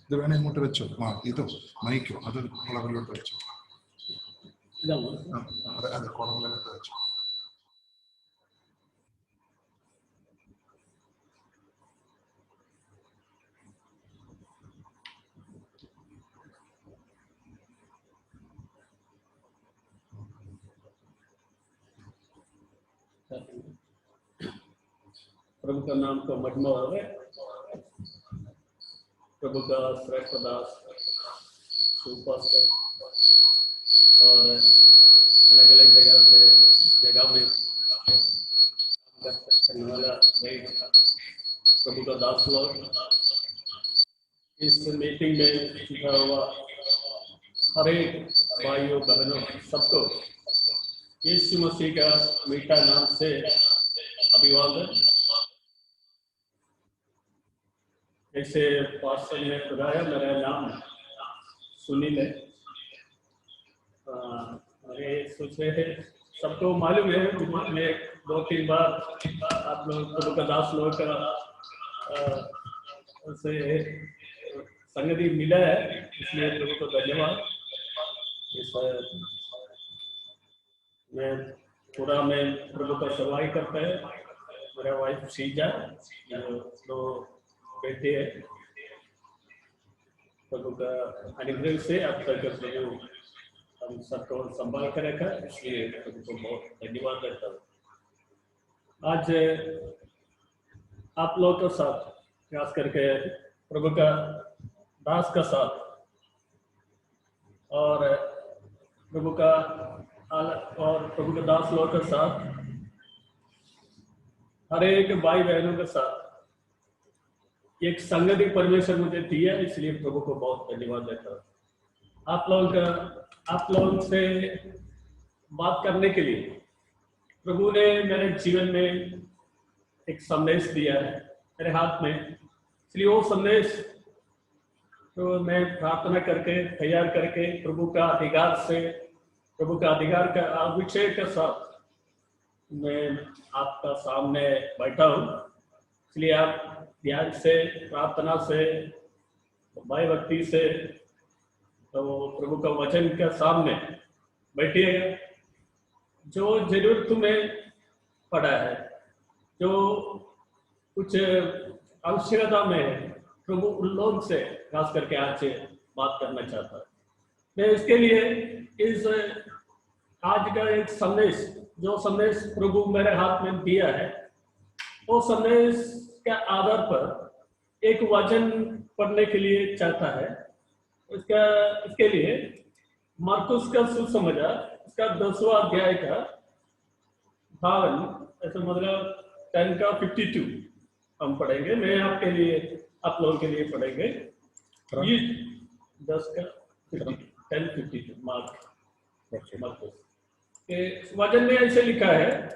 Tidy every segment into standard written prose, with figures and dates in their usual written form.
ഇത് വേണേ ഇങ്ങോട്ട് വെച്ചോ. ഇത് മൈക്കോ അത് കുളകളിലോട്ട് വെച്ചോ. അതെ അതെ, കുളകളിലോട്ട് വെച്ചോ. प्रभु का नाम को महिमा हो, प्रभु का श्रेष्ठ दास सुपास्टर और अलग अलग जगह में करने वाला प्रभु का दास लोग इस मीटिंग में जुटा हुआ हर एक भाइयों बहनों सबको यीशु मसीह का मीठा नाम से अभिवादन। जैसे पास्टर ने बताया, मेरा नाम सुनील है। मेरे सोचे सबको मालूम है, मैं 2-3 बार आप लोग प्रभु का दास लोग का से संगति मिला है, इसलिए प्रभु को धन्यवाद। मैं प्रभु का सेवाई करता है। मेरा वाइफ शीजा, दो बेटे हैं। प्रभु का अनुग्रह से अब तक प्रभु हम सबको संभाल कर रखा, इसलिए प्रभु को बहुत धन्यवाद देता हूँ। आज आप लोग के साथ खास करके प्रभु का दास का साथ और प्रभु का दास लोग के साथ हर एक भाई बहनों के साथ एक संगति परमेश्वर मुझे दिया, इसलिए प्रभु को बहुत धन्यवाद देता हूँ। आप लोगों से बात करने के लिए प्रभु ने मेरे जीवन में एक संदेश दिया है मेरे हाथ में, इसलिए वो संदेश तो मैं प्रार्थना करके तैयार करके प्रभु का अधिकार का अभिषेक के साथ मैं आपका सामने बैठा हूँ। इसलिए आप ध्यान से, प्रार्थना से, भय भक्ति से तो प्रभु का वचन के सामने बैठिएगा। जो जरूर तुम्हें पड़ा है, जो कुछ आवश्यकता में है, प्रभु उन लोग से खास करके आज बात करना चाहता है। मैं इसके लिए इस आज का एक संदेश, जो संदेश प्रभु मेरे हाथ में दिया है, वो संदेश के आधार पर एक वचन पढ़ने के लिए चाहता है। इसके लिए मरकुस का सुसमाचार इसका 10वां अध्याय का भावन, ऐसा मतलब 10 का 52 हम पढ़ेंगे। मैं आपके लिए, आप लोगों के लिए पढ़ेंगे। ये 10 का 10:52 मरकुस के वचन में ऐसे लिखा है,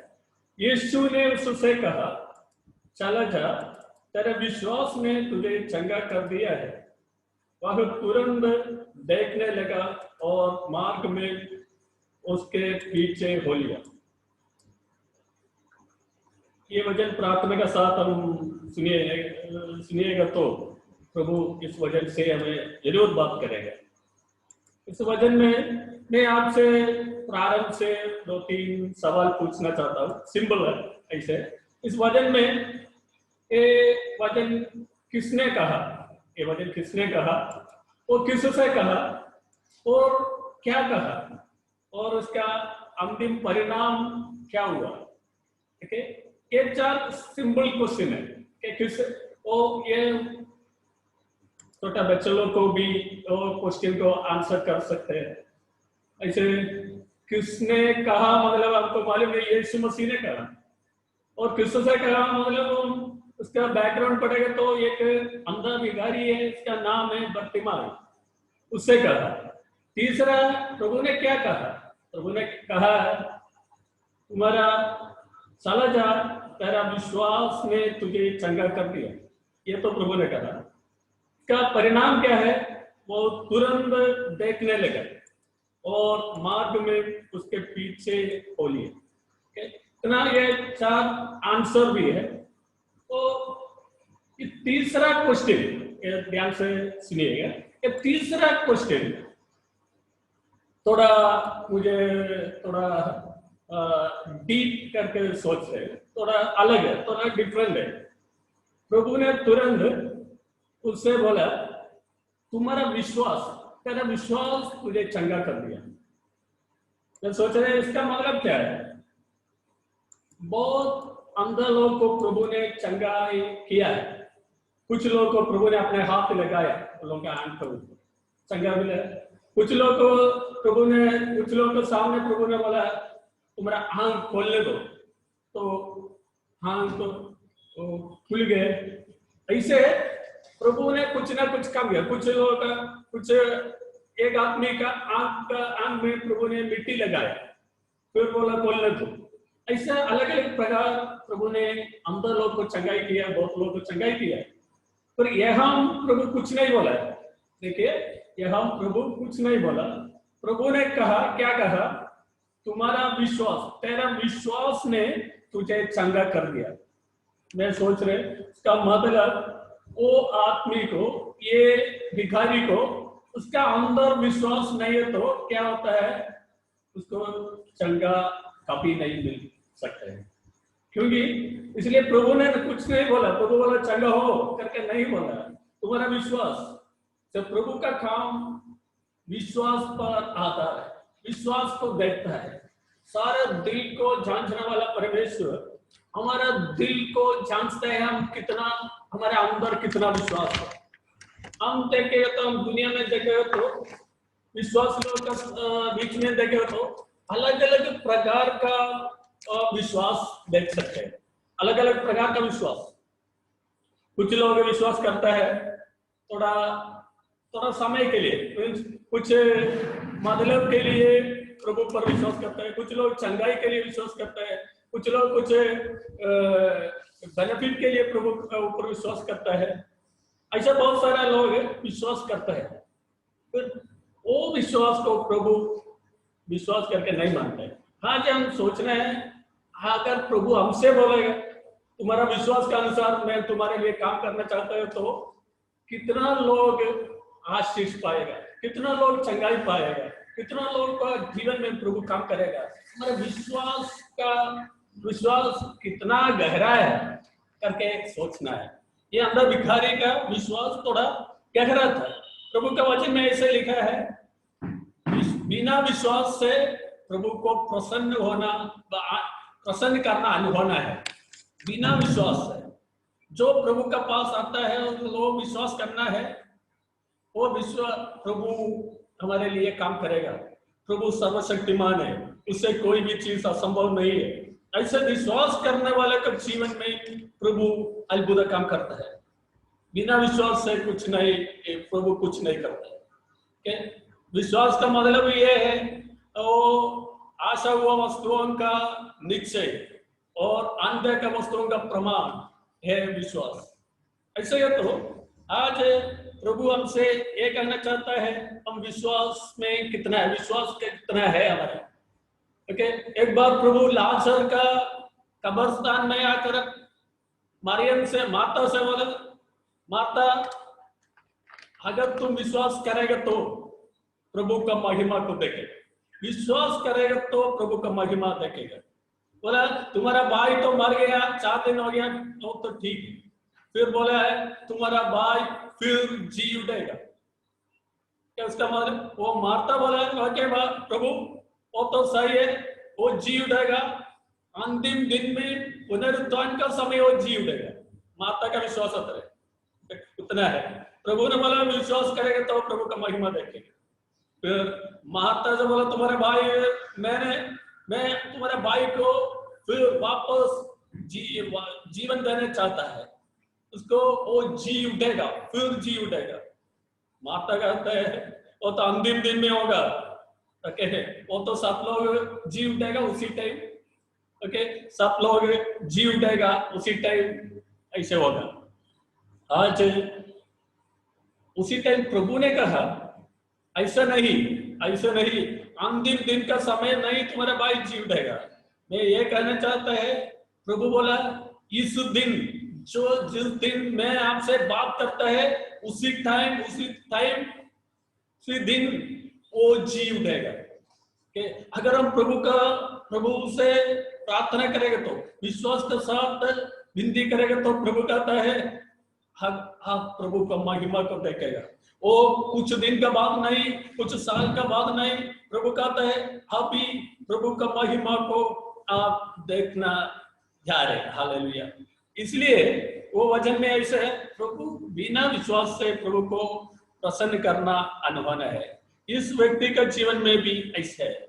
यीशु ने उससे कहा, चला जा, तेरे विश्वास ने तुझे चंगा कर दिया है। वह तुरंत देखने लगा और मार्ग में उसके पीछे हो लिया। ये वचन प्रार्थना का साथ हम सुनिएगा तो प्रभु इस वचन से हमें जरूर बात करेगा। इस वचन में मैं आपसे प्रारंभ से 2-3 सवाल पूछना चाहता हूँ। सिंपल है ऐसे। इस वचन में ये वचन किसने कहा, ये वचन किसने कहा, वो किससे कहा और क्या कहा, और उसका अंतिम परिणाम क्या हुआ। ठीक है, ये 4 सिंपल क्वेश्चन है कि किस, वो ये छोटा बच्चे लोग को भी क्वेश्चन को आंसर कर सकते हैं। ऐसे किसने कहा मतलब आपको मालूम है, यीशु मसीह ने कहा। और किससे कहा मतलब उसका बैकग्राउंड पढ़ेगा तो एक अंधा भिखारी है, इसका नाम है बर्तिमाई, उससे कहा। तीसरा प्रभु ने क्या कहा, प्रभु ने कहा तुम्हारा चला जा, तेरा विश्वास ने तुझे चंगा कर दिया। ये तो प्रभु ने कहा। इसका परिणाम क्या है, वो तुरंत देखने लगा और मार्ग में उसके पीछे हो लिए। इतना ये 4 आंसर भी है। तो कि तीसरा क्वेश्चन ध्यान से सुनिएगा। ये तीसरा क्वेश्चन थोड़ा मुझे थोड़ा डीप करके सोच रहे, थोड़ा अलग है, थोड़ा डिफरेंट है। प्रभु ने तुरंत उससे बोला, तुम्हारा विश्वास, तेरा विश्वास तुझे चंगा कर दिया। मैं सोच रहे इसका मतलब क्या है। बहुत अंदर लोगों को प्रभु ने चंगा किया है। कुछ लोगों को प्रभु ने अपने हाथ लगाया, लोगों का आंख को चंगा मिला। कुछ लोगों को प्रभु ने, कुछ लोगों के सामने प्रभु ने बोला तुम्हारा आंख खोलने दो, तो आंख तो खुल गए। ऐसे प्रभु ने कुछ ना कुछ काम किया। कुछ लोगों का, कुछ एक आदमी का आंख में प्रभु ने मिट्टी लगाया, फिर बोला खोलने दो। ऐसा अलग अलग प्रकार प्रभु ने अंदर लोग को चंगाई किया, बहुत लोग को चंगाई किया। पर यहाँ प्रभु कुछ नहीं बोला। देखिए, यहाँ प्रभु कुछ नहीं बोला। प्रभु ने कहा, क्या कहा, तुम्हारा विश्वास, तेरा विश्वास ने तुझे चंगा कर दिया। मैं सोच रहे इसका मतलब वो आदमी को, ये भिखारी को, उसका अंदर विश्वास नहीं है तो क्या होता है, उसको चंगा कभी नहीं मिल सकता है। क्योंकि इसलिए प्रभु ने कुछ नहीं बोला। प्रभु बोला चंगा हो करके नहीं बोला, तुम्हारा विश्वास। जब प्रभु का काम विश्वास पर आता है, विश्वास को देखता है। सारे दिल को जांचने वाला परमेश्वर हमारा दिल को जांचता है, हम कितना, हमारे अंदर कितना विश्वास है। हम देखे तो, हम दुनिया में देखे तो, विश्वास लोग का बीच में देखे तो अलग अलग प्रकार का विश्वास देख सकते हैं। अलग अलग प्रकार का विश्वास। कुछ लोग विश्वास करता है थोड़ा थोड़ा समय के लिए, कुछ मतलब के लिए प्रभु पर विश्वास करता है। कुछ लोग चंगाई के लिए विश्वास करता है। कुछ लोग कुछ बेनिफिट के लिए प्रभु के ऊपर विश्वास करता है। ऐसा बहुत सारे लोग विश्वास करते हैं। फिर वो विश्वास को प्रभु विश्वास करके नहीं मानते। आज हम सोच रहे हैं, अगर प्रभु हमसे बोलेगा तुम्हारा विश्वास के अनुसार मैं तुम्हारे लिए काम करना चाहता हूं, तो कितना लोग आशीष पाएगा, कितना लोग चंगाई पाएगा, कितना लोग का जीवन में प्रभु काम करेगा। हमारे विश्वास कितना गहरा है करके सोचना है। ये अंदर भिखारी का विश्वास थोड़ा गहरा था। प्रभु का वचन में ऐसे लिखा है, बिना विश्वास से प्रभु को प्रसन्न करना होना है। बिना विश्वास से जो प्रभु का पास आता है, वो विश्वास करना है, वो विश्वास प्रभु हमारे लिए काम करेगा। प्रभु सर्वशक्तिमान है, उससे कोई भी चीज असंभव नहीं है। ऐसे विश्वास करने वाले के जीवन में प्रभु अद्भुत काम करता है। बिना विश्वास से कुछ नहीं, प्रभु कुछ नहीं करता है। विश्वास का मतलब ये है, वो आशा हुआ वस्तुओं का निश्चय और अनदेखा वस्तुओं का प्रमाण है विश्वास। ऐसे है तो आज प्रभु हमसे ये कहना चाहता है, हम विश्वास में कितना है, विश्वास कितना है हमारा। ओके, एक बार प्रभु लाजर का कब्रिस्तान में आकर मरियम से, माता से बोला, माता अगर तुम विश्वास करेगा तो प्रभु का महिमा को देखेगा, विश्वास करेगा तो प्रभु का महिमा देखेगा। बोला तुम्हारा भाई तो मर गया, 4 दिन हो गया, तो ठीक है। फिर बोला है तुम्हारा भाई फिर जी उठेगा। क्या उसका मतलब, वो मारता बोला है प्रभु वो तो सही है, वो जी उठेगा, अंतिम दिन में पुनरुत्थान का समय वो जी उठेगा। माता का विश्वास होता है, उतना है। प्रभु ने बोला विश्वास करेगा तो प्रभु का महिमा देखेगा। फिर माता से बोला तुम्हारे भाई, मैं तुम्हारे भाई को फिर वापस जीवन देना चाहता है, उसको वो जी उठेगा, फिर जी उठेगा। माता कहते हैं वो तो अंतिम दिन में होगा। ओके, वो तो सब लोग जी उठेगा उसी टाइम। ओके, सब लोग जी उठेगा उसी टाइम, ऐसे होगा। आज उसी टाइम प्रभु ने कहा ऐसा नहीं, ऐसा नहीं, अंतिम दिन का समय नहीं तुम्हारा भाई जी उठेगा। मैं ये कहना चाहता है, प्रभु बोला इस दिन जो जिस दिन मैं आपसे बात करता है उसी टाइम उसी दिन वो जी उठेगा। कि अगर हम प्रभु से प्रार्थना करेंगे तो विश्वास के साथ विनती करेंगे तो प्रभु कहता है हाँ प्रभु का महिमा को देखेगा। वो कुछ दिन का बाद नहीं, कुछ साल का बाद नहीं, प्रभु कहता है अभी प्रभु का महिमा को आप देखना जा रहे हैं। हालेलुया। इसलिए वो वचन में ऐसे है, प्रभु बिना विश्वास से प्रभु को प्रसन्न करना अनहोन है। इस व्यक्ति का जीवन में भी ऐसे है।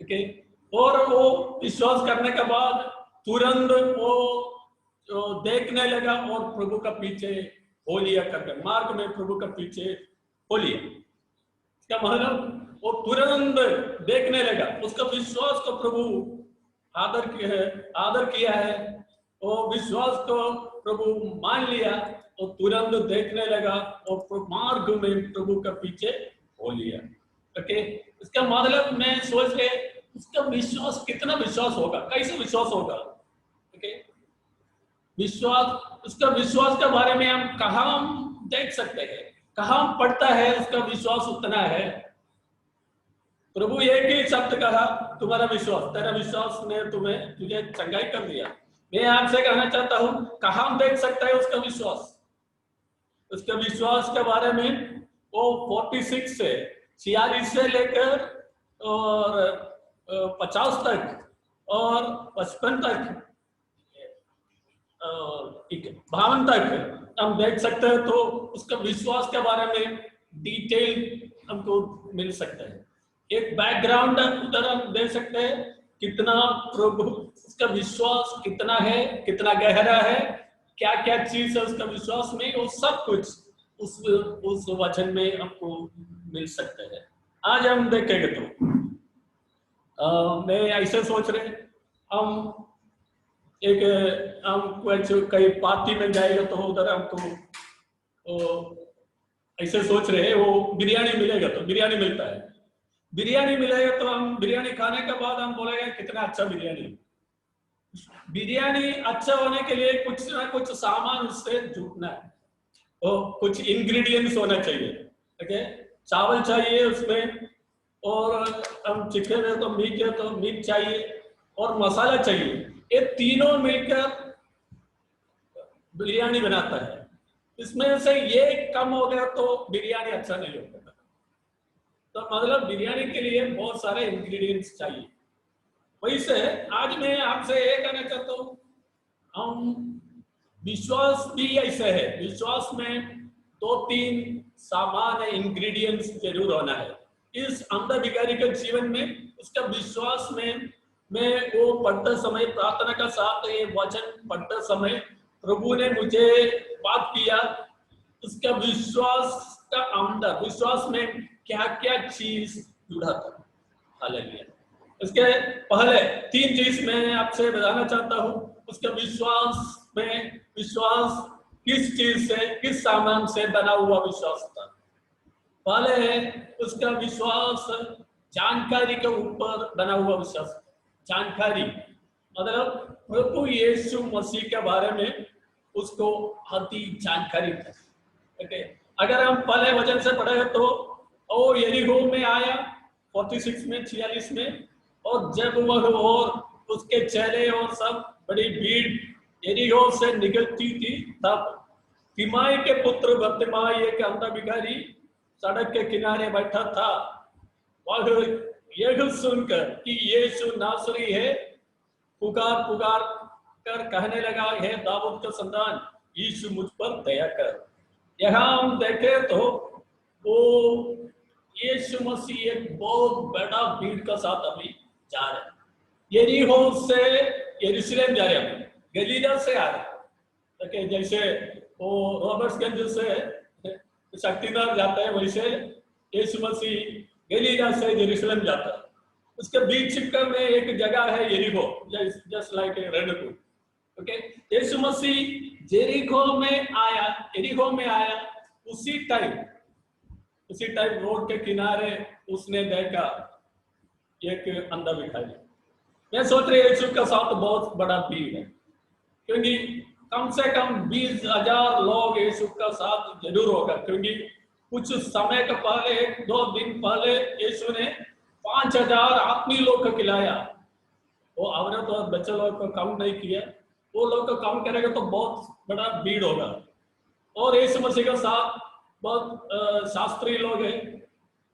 ठीक है। और वो विश्वास करने के बाद तुरंत वो जो देखने लगा और प्रभु का पीछे हो लिया करके मार्ग में प्रभु का पीछे हो लिया। इसका मतलब वो तुरंत देखने लगा, उसका विश्वास को प्रभु आदर किया है, वो विश्वास को प्रभु मान लिया और तुरंत देखने लगा और मार्ग में प्रभु का पीछे हो लिया। ओके। इसका मतलब मैं सोच रहे उसका विश्वास कितना विश्वास होगा, कैसे विश्वास होगा। ओके। विश्वास, उसका विश्वास के बारे में हम कहाँ देख सकते हैं, कहाँ पढ़ता है उसका विश्वास उतना है। प्रभु एक ही शब्द कहा, तुम्हारा विश्वास, तेरा विश्वास ने तुझे चंगाई कर दिया। मैं आपसे कहना चाहता हूं कहाँ देख सकता है उसका विश्वास। उसका विश्वास के बारे में वो 46 से 46 से लेकर और 50 तक और 55 तक 52 तक हम देख सकते हैं। तो उसका विश्वास के बारे में डिटेल हमको मिल सकता है। एक बैकग्राउंड उधर हम देख सकते हैं कितना प्रभु उसका विश्वास कितना है, कितना गहरा है, क्या क्या चीज है उसका विश्वास में, वो सब कुछ उस वचन में हमको मिल सकता है। आज हम देखेंगे तो मैं ऐसे सोच रहे हम कुछ कहीं पार्टी में जाएगा तो उधर हमको ऐसे सोच रहे हैं वो बिरयानी मिलेगा तो बिरयानी मिलता है, बिरयानी मिलेगा तो हम बिरयानी खाने के बाद हम बोलेंगे कितना अच्छा बिरयानी। बिरयानी अच्छा होने के लिए कुछ ना कुछ सामान उससे जुटना है, और कुछ इंग्रेडिएंट्स होना चाहिए। ठीक है। चावल चाहिए उसमें, और हम चिकन है तो मीट चाहिए, और मसाला चाहिए। ये तीनों मिलकर बिरयानी बनाता है। इसमें से ये कम हो गया तो बिरयानी अच्छा नहीं होगा। तो मतलब बिरयानी के लिए बहुत सारे इंग्रेडिएंट्स चाहिए। वैसे आज मैं आपसे ये कहना चाहता हूँ, हम विश्वास भी ऐसे है, विश्वास में 2-3 सामान्य इंग्रेडिएंट्स जरूर होना है। इस अंधा भिखारी के जीवन में उसका विश्वास में मैं वो पढ़ते समय प्रार्थना का साथ ये वचन पढ़ते समय प्रभु ने मुझे बात किया, उसका विश्वास का अंदर विश्वास में क्या क्या चीज जुड़ा था। हालेलुया। इसके पहले 3 चीज मैं आपसे बताना चाहता हूँ। उसका विश्वास में विश्वास किस चीज से, किस सामान से बना हुआ विश्वास था। पहले है उसका विश्वास जानकारी के ऊपर बना हुआ विश्वास। जानकारी मतलब प्रभु यीशु मसीह के बारे में उसको अति जानकारी था। ओके। अगर हम पहले वचन से पढ़े तो वो यरीहो में आया 46 में 46 में, और जब वह और उसके चेले और सब बड़ी भीड़ यरीहो से निकलती थी, तब तिमाई के पुत्र बर्तिमाई एक अंधा भिखारी सड़क के किनारे बैठा था। वह यह सुनकर कि यीशु नासरी है, पुकार पुकार कर कहने लगा, हे दाऊद का संतान, यीशु मुझ पर दया कर। यहाँ हम देखे तो वो यीशु मसीह एक बहुत बड़ा भीड़ का साथ अभी जा रहे हैं। यरीहो से यरूशलेम जा रहे हैं, गलीला से आ रहे हैं। जैसे वो रॉबर्ट्सगंज से शक्तिनगर जाता है, वैसे यीशु मसीह गलीला से यरूशलेम जाता है। उसके बीच में एक जगह है यरीहो, जस्ट लाइक रेडपुर। ओके। यीशु मसीह यरीहो में आया, उसी टाइम रोड के किनारे उसने देखा एक अंधा भिखारी। मैं सोच रही यीशु का साथ बहुत बड़ा भीड़ है, क्योंकि कम से कम 20,000 लोग यीशु का साथ जरूर होगा, क्योंकि कुछ समय के पहले 1-2 दिन पहले यीशु ने 5,000 आदमी लोग को खिलाया। वो औरत और बच्चे लोग को कम नहीं किया, वो लोग को कम करेगा तो बहुत बड़ा भीड़ होगा। और यीशु मसीह के साथ बहुत शास्त्री लोग हैं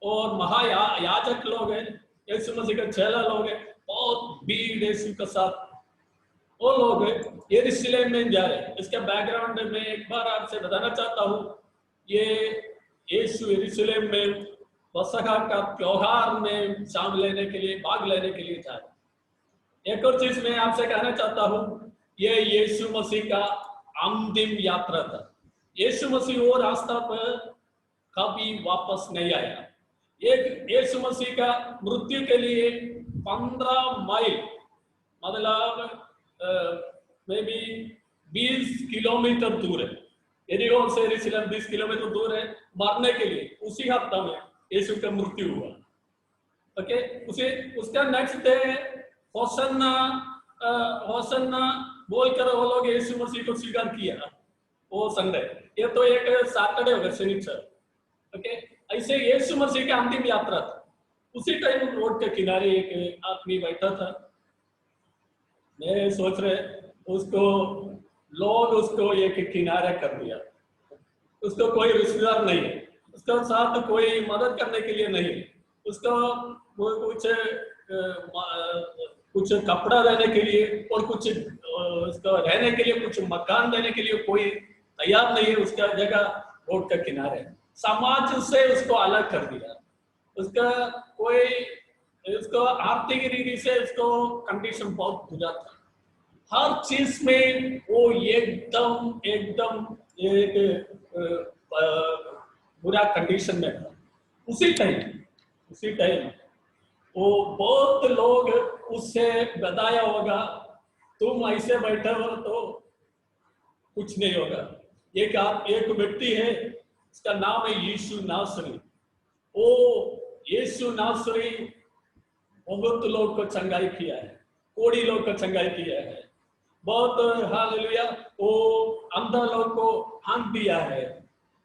और महायाजक लोग हैं, यीशु मसीह के चेला लोग हैं, बहुत भीड़ यीशु के साथ। वो लोग यरूशलेम में जा रहे हैं। इसका बैकग्राउंड में एक बार आपसे बताना चाहता हूँ, ये यीशु यरूशलेम में पसखा का त्योहार में शामिल लेने के लिए, भाग लेने के लिए जा रहे हैं। एक और चीज मैं आपसे कहना चाहता हूँ, ये यीशु मसीह का अंतिम यात्रा था। यीशु मसीह वो रास्ता पर कभी वापस नहीं आया। एक यीशु मसीह का मृत्यु के लिए 15 माइल, मतलब मे बी 20 किलोमीटर दूर है। यरीहो से यरूशलेम 20 किलोमीटर दूर है। मरने के लिए उसी हफ्ते में यीशु का मृत्यु हुआ। ओके, उसका नेक्स्ट डे होसन्ना होसन्ना बोलकर वो लोग यीशु मसीह को स्वीकार किया, वो संडे। ये तो एक सैटरडे होगा, शनिवार। ओके, ऐसे यीशु मसीह की अंतिम यात्रा था। उसी टाइम रोड के किनारे एक आदमी बैठा था। मैं सोच रहे उसको लोग उसको एक किनारे कर दिया। उसको कोई रिश्तेदार नहीं है, उसके साथ कोई मदद करने के लिए नहीं है, उसको कुछ कपड़ा देने के लिए और कुछ उसको रहने के लिए, कुछ मकान देने के लिए कोई तैयार नहीं है। उसका जगह रोड के किनारे। समाज से उसको अलग कर दिया। उसका कोई, उसको आर्थिक रीति से उसको कंडीशन बहुत बुरा था। हर चीज में वो एकदम एक बुरा कंडीशन में था। उसी टाइम वो बहुत लोग उससे बताया होगा, तुम ऐसे बैठे हो तो कुछ नहीं होगा। एक व्यक्ति है, उसका नाम है यीशु नासरी। वो यीशु नासरी बहुत लोग को चंगाई किया है, कोड़ी लोग को चंगाई किया है, बहुत हालेलुया। वो अंधा लोग को आंख दिया है,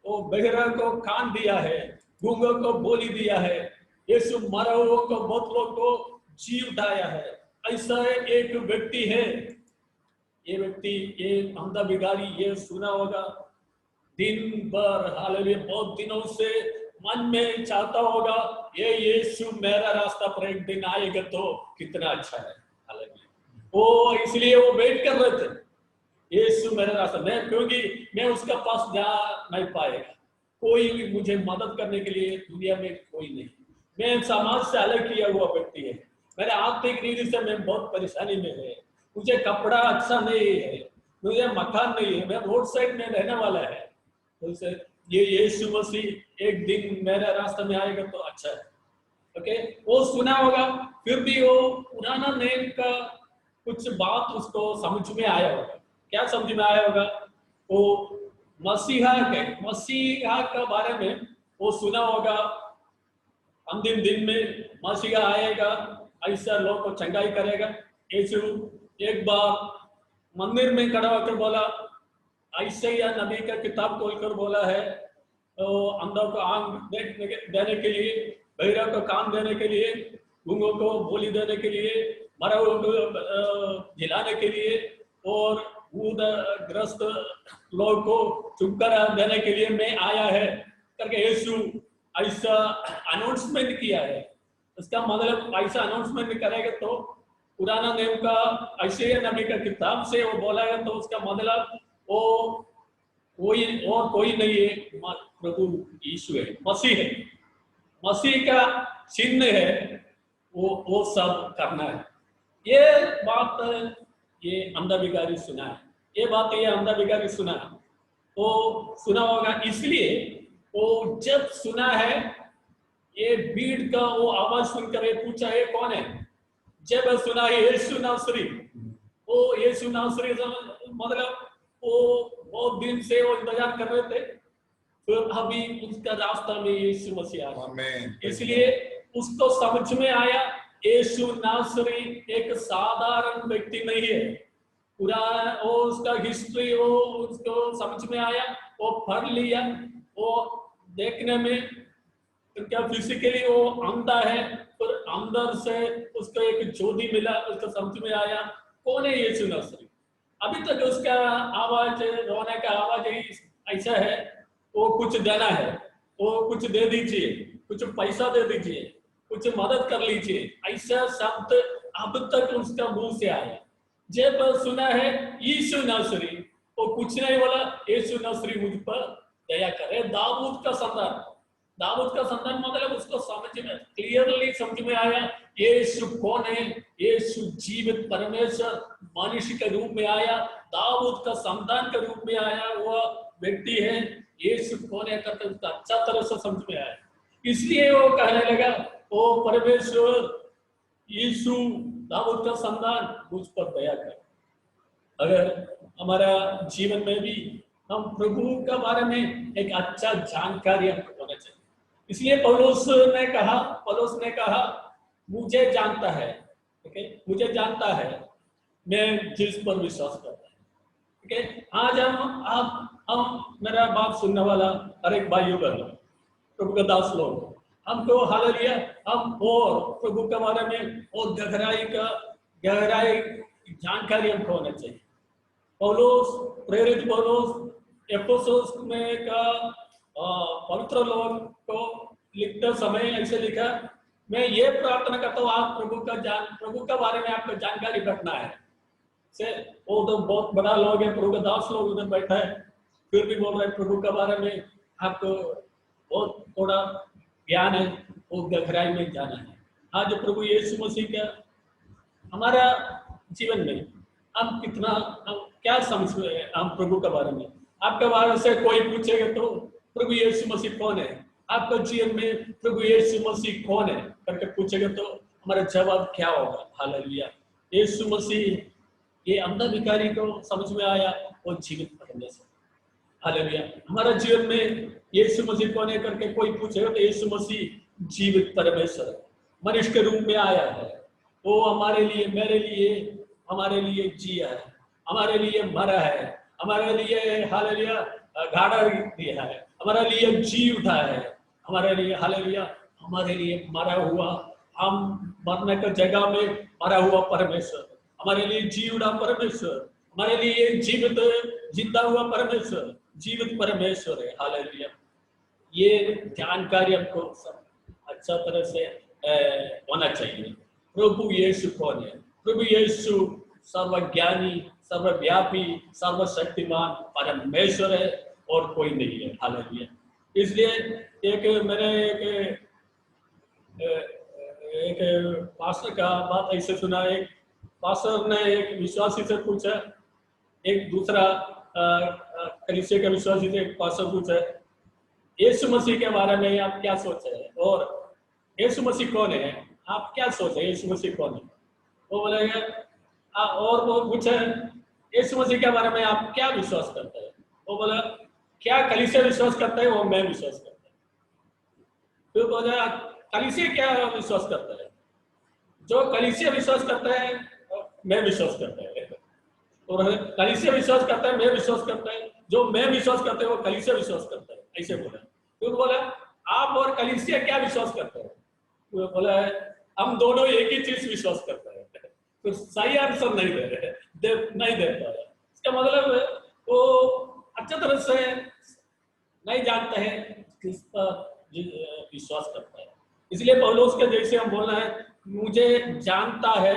वो बहरा को कान दिया है, गूंगों को बोली दिया है। यीशु मरे हुओं को, बहुत लोग को जी उठाया है। ऐसा एक व्यक्ति है। ये व्यक्ति, ये अंधा भिखारी, ये सुना होगा दिन भर, हालेलुया, बहुत दिनों से मन में चाहता होगा ये यीशु मेरा रास्ता पर एक दिन आएगा तो कितना अच्छा है। हालेलुया, वो इसलिए वो वेट कर रहे थे, यीशु मेरा रास्ता, मैं क्योंकि मैं उसका पास जा नहीं पाएगा, कोई भी मुझे मदद करने के लिए दुनिया में कोई नहीं, मैं समाज से अलग किया हुआ व्यक्ति है, मेरे आर्थिक रीति से मैं बहुत परेशानी में है, मुझे कपड़ा अच्छा नहीं है, मुझे मकान नहीं है, मैं रोड साइड में रहने वाला है। तो ये यीशु मसीह एक दिन मेरा रास्ता में आएगा तो अच्छा है। ओके, वो सुना होगा, फिर भी वो पुराना नेम का कुछ बात उसको समझ में आया होगा। क्या समझ में आया होगा? वो मसीहा के बारे में वो सुना होगा, अंतिम दिन में मसीहा आएगा, ऐसा लोग को चंगाई करेगा। यीशु एक बार मंदिर में खड़ा होकर बोला, यशायाह नबी का किताब खोलकर बोला है, तो अंधों को आंख देने के लिए, बहरा को कान देने के लिए, गूंगों को बोली देने के लिए, मरे हुओं को जिलाने के लिए और भूतग्रस्त लोग को छुटकारा देने के लिए मैं आया है करके यीशु ऐसा अनाउंसमेंट किया है। इसका मतलब ऐसा अनाउंसमेंट करेगा तो पुराना नियम का यशायाह नबी का किताब से वो बोला है, तो उसका मतलब वो कोई नहीं है, प्रभु यीशु है, मसीह है, मसीह का चिन्ह है, वो सब करना है। ये बात ये अंधा भिखारी सुना है, ये बात ये अंधा भिखारी सुना है, तो सुना होगा। इसलिए वो जब सुना है ये भीड़ का वो आवाज सुनकर ये पूछा ये कौन है? जब सुना यीशु नासरी, वो यीशु नासरी मतलब वो बहुत दिन से वो इंतजार कर रहे थे, फिर अभी उसका रास्ता में यीशु मसीह आया। इसलिए उसको समझ में आया यीशु नासरी एक साधारण व्यक्ति नहीं है, पुराना वो उसका हिस्ट्री वो उसको समझ में आया, वो पढ़ लिया, वो देखने में क्या फिजिकली वो अंधा है, पर अंदर से उसको एक ज्योति मिला, उसको समझ में आया कौन है यीशु नासरी। अभी तक उसका आवाज, रोने का आवाज ही ऐसा है, वो कुछ देना है, वो कुछ दे दीजिए, कुछ पैसा दे दीजिए, कुछ मदद कर लीजिए, ऐसा शब्द अब तक उसका मुंह से आया। जब सुना है यीशु नासरी, वो कुछ नहीं बोला, यीशु नासरी मुझ पर दया करे। दाऊद का संतान, दाऊद का संतान मतलब उसको समझ में क्लियरली समझ में आया यीशु कौन है। यीशु जीवित परमेश्वर मनुष्य के रूप में आया, दाऊद का संतान के रूप में आया हुआ व्यक्ति है। यीशु कौन है करके उसका अच्छा तरह से समझ में आया, इसलिए वो कहने लगा ओ परमेश्वर यीशु दाऊद का संतान मुझ पर दया कर। अगर हमारा जीवन में भी हम प्रभु के बारे में एक अच्छा जानकारी हमको होना चाहिए। इसलिए पौलुस ने कहा मुझे जानता है, ठीक है, मुझे जानता है मैं जिस पर विश्वास करता है। ठीक है, आज हम मेरा बात सुनने वाला हर एक भाइयों बहनों, प्रभु के दास लोग, हमको हालेलुया, हम और प्रभु के बारे में और गहराई जानकारी हमको होना चाहिए। पौलुस, प्रेरित पौलुस एफेसुस में का पवित्र लोग को लिखते समय ऐसे लिखा, मैं ये प्रार्थना करता हूँ आप प्रभु के बारे में आपको जानकारी रखना है। से वो तो बहुत बड़ा लोग है, प्रभु का दास लोग उधर बैठा है, फिर भी बोल रहे हैं प्रभु के बारे में आपको बहुत थोड़ा ज्ञान है, वो गहराई में जाना है। आज प्रभु यीशु मसीह का हमारा जीवन में हम क्या समझ रहे हैं, हम प्रभु के बारे में, आपके बारे से कोई पूछेगा तो प्रभु यीशु मसीह कौन है, आपके जीवन में प्रभु यीशु मसीह कौन है करके पूछेगा तो हमारा जवाब क्या होगा? हालेलुया, यीशु मसीह, ये अंधा भिखारी को समझ में आया वो जीवित परमेश्वर। हालेलुया, हमारा जीवन में यीशु मसीह कौन है करके कोई पूछेगा तो यीशु मसीह जीवित परमेश्वर मनुष्य के रूप में आया है। वो हमारे लिए, मेरे लिए, हमारे लिए जिया है, हमारे लिए मरा है, हमारे लिए हालेलुया गाड़ा दिया है, हमारे लिए जी उठा है, हमारे लिए हालेलुया, हमारे लिए मरा हुआ, हम मरने की जगह में मरा हुआ परमेश्वर, हमारे लिए जी उठा परमेश्वर, हमारे लिए जीवित जिंदा हुआ परमेश्वर, जीवित परमेश्वर है। हालेलुया, ये जानकारी हमको सब अच्छा तरह से होना चाहिए। प्रभु यीशु कौन है? प्रभु यीशु सर्वज्ञानी, सर्वव्यापी, सर्वशक्तिमान परमेश्वर है और कोई नहीं है। हालेलुया, इसलिए मैंने एक पास्टर का बात ऐसे सुना, एक पास्टर ने एक विश्वासी से पूछा, एक दूसरा कलीसिया का विश्वासी से एक पास्टर पूछा यीशु मसीह के बारे में आप क्या सोच रहे हैं, और यीशु मसीह कौन है, आप क्या सोच रहे हैं यीशु मसीह कौन है? वो बोलेगा, और वो पूछे यीशु मसीह के बारे में आप क्या विश्वास करते हैं? वो बोला क्या कलीसिया विश्वास करता है, वो मैं विश्वास करता है। फिर बोला कलीसिया क्या विश्वास करता है? जो कलीसिया विश्वास करता है मैं विश्वास करता है, और कलीसिया विश्वास करता है मैं विश्वास करता है, जो मैं विश्वास करता है वो कलीसिया विश्वास करता है, ऐसे बोला। फिर बोला आप और कलीसिया क्या विश्वास करते हैं? तो बोला हम दोनों एक ही चीज विश्वास करते हैं। तो सही आंसर नहीं दे रहे, नहीं दे पा रहे। इसका मतलब वो अच्छा तरह से नहीं जानता है किस पर विश्वास करता है। इसलिए पौलुस के जैसे हम बोलना है, मुझे जानता है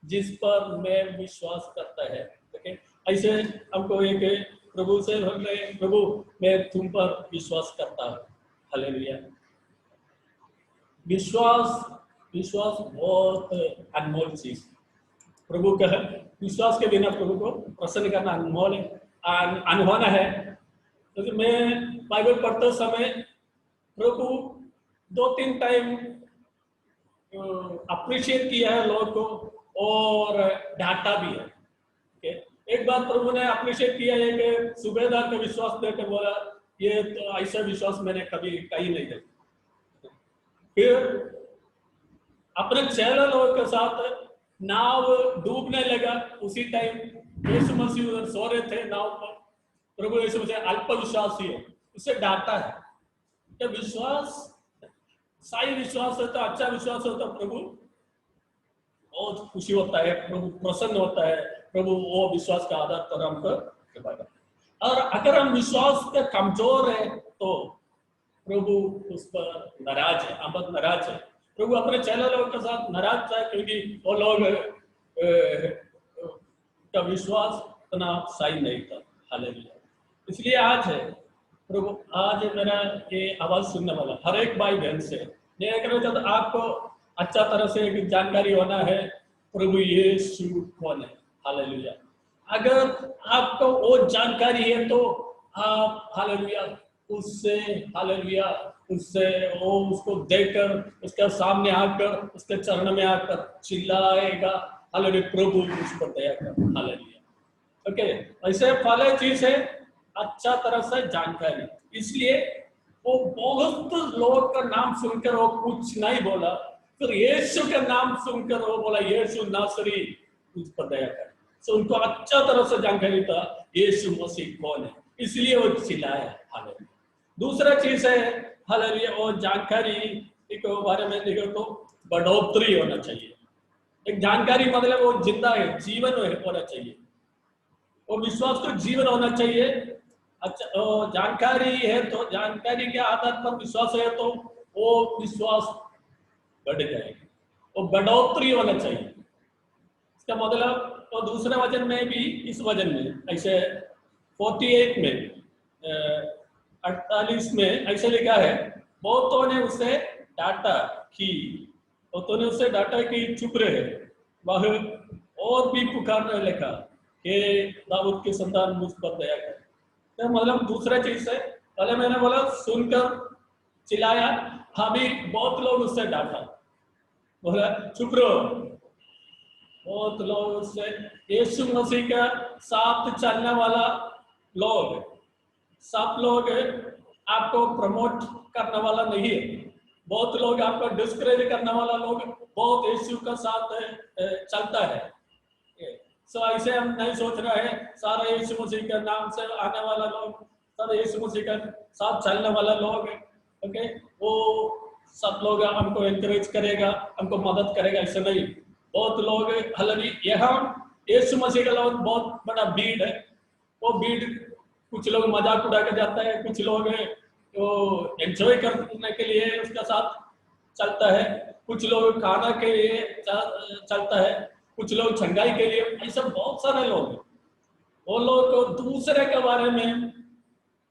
जिस पर मैं विश्वास करता है। ठीक है, ऐसे हमको एक प्रभु से बोल रहे, प्रभु मैं तुम पर विश्वास करता हूँ। हालेलुया, विश्वास बहुत अनमोल चीज। प्रभु का विश्वास के बिना प्रभु को प्रसन्न करना अनमोल है, अनहोना है। क्योंकि मैं बाइबल पढ़ते समय प्रभु 2-3 टाइम अप्रिशिएट किया है लोग को और डांटा भी है। एक बार प्रभु ने अप्रिशिएट किया है कि सूबेदार का विश्वास देकर बोला ये तो ऐसा विश्वास मैंने कभी कहीं नहीं देखा। फिर अपने चेहरे लोगों के साथ नाव डूबने लगा, उसी टाइम यीशु मसीह उधर सो रहे थे नाव पर, प्रभु यीशु मसीह अल्पविश्वासी है, उसे डांटा है। क्या विश्वास, सही विश्वास होता, अच्छा विश्वास होता, प्रभु बहुत खुशी होता है, प्रभु प्रसन्न होता है, प्रभु वो विश्वास के आधार पर हमको कृपा करता है। और अगर हम विश्वास के कमजोर है तो प्रभु उस पर नाराज है, हम नाराज है। प्रभु अपने चेले लोगों के साथ नाराज था क्योंकि वो लोग का विश्वास इतना सही नहीं था। हालेलुया। इसलिए आज है प्रभु, आज मेरा ये आवाज सुनने वाला हर एक भाई बहन से ये कहना चाहता, आपको अच्छा तरह से एक जानकारी होना है प्रभु यीशु कौन है। हालेलुया। अगर आपको वो जानकारी है तो आप हालेलुया उससे, हालेलुया उससे, वो उसको देखकर उसके सामने आकर उसके चरण में आकर चिल्लाएगा, हालेलुया प्रभु उस पर दया कर। हालेलुया। ओके, ऐसे पहले चीज है अच्छा तरह से जानकारी। इसलिए वो बहुत लोग का नाम सुनकर वो कुछ नहीं बोला, फिर यीशु का नाम सुनकर वो बोला यीशु नासरी मुझ पर दया कर। तो उनको अच्छा तरह से जानकारी था यीशु मसीह कौन है, इसलिए वो चिल्लाया। हालेलुया। दूसरा चीज है हालेलुया, वो जानकारी के बारे में देखो तो बढ़ोतरी होना चाहिए। एक जानकारी मतलब वो जिंदा है, जीवन होना चाहिए, वो विश्वास को जीवन होना चाहिए। अच्छा, जानकारी है तो जानकारी के आधार पर विश्वास है तो वो विश्वास बढ़ जाएगा, वो बढ़ोतरी होना चाहिए। इसका मतलब तो दूसरे वचन में भी, इस वचन में ऐसे 48 में 48 में ऐसे लिखा है, बहुतों ने उसे डांटा कि, बहुतों ने उसे डांटा कि चुप रहे, वह और भी पुकारने लगा कि दाऊद की संतान मुझ पर दया कर। तो मतलब दूसरा चीज है, पहले मैंने बोला सुनकर चिल्लाया, अभी बहुत लोग उससे डांटा, बोला चुप रहो। बहुत लोग उससे, यीशु मसीह का साथ चलने वाला लोग, सब लोग आपको प्रमोट करने वाला नहीं है, बहुत लोग आपको डिस्करेज करने वाला लोग बहुत यीशु का साथ चलता है। सो ऐसे हम नहीं सोच रहे हैं सारे यीशु मसीह के नाम से आने वाला लोग, सारे यीशु मसीह का साथ चलने वाला लोग, ओके, वो सब लोग हमको एनकरेज करेगा, हमको मदद करेगा, ऐसे नहीं। बहुत लोग हालांकि यहाँ यीशु मसीह का लोग बहुत बड़ा भीड़ है, वो भीड़ कुछ लोग मजाक उड़ा के जाता है, कुछ लोग तो एंजॉय करने के लिए उसका साथ चलता है, कुछ लोग खाना के लिए चलता है, कुछ लोग छंगाई के लिए, ऐसे बहुत सारे लोग हैं। वो लोग को दूसरे के बारे में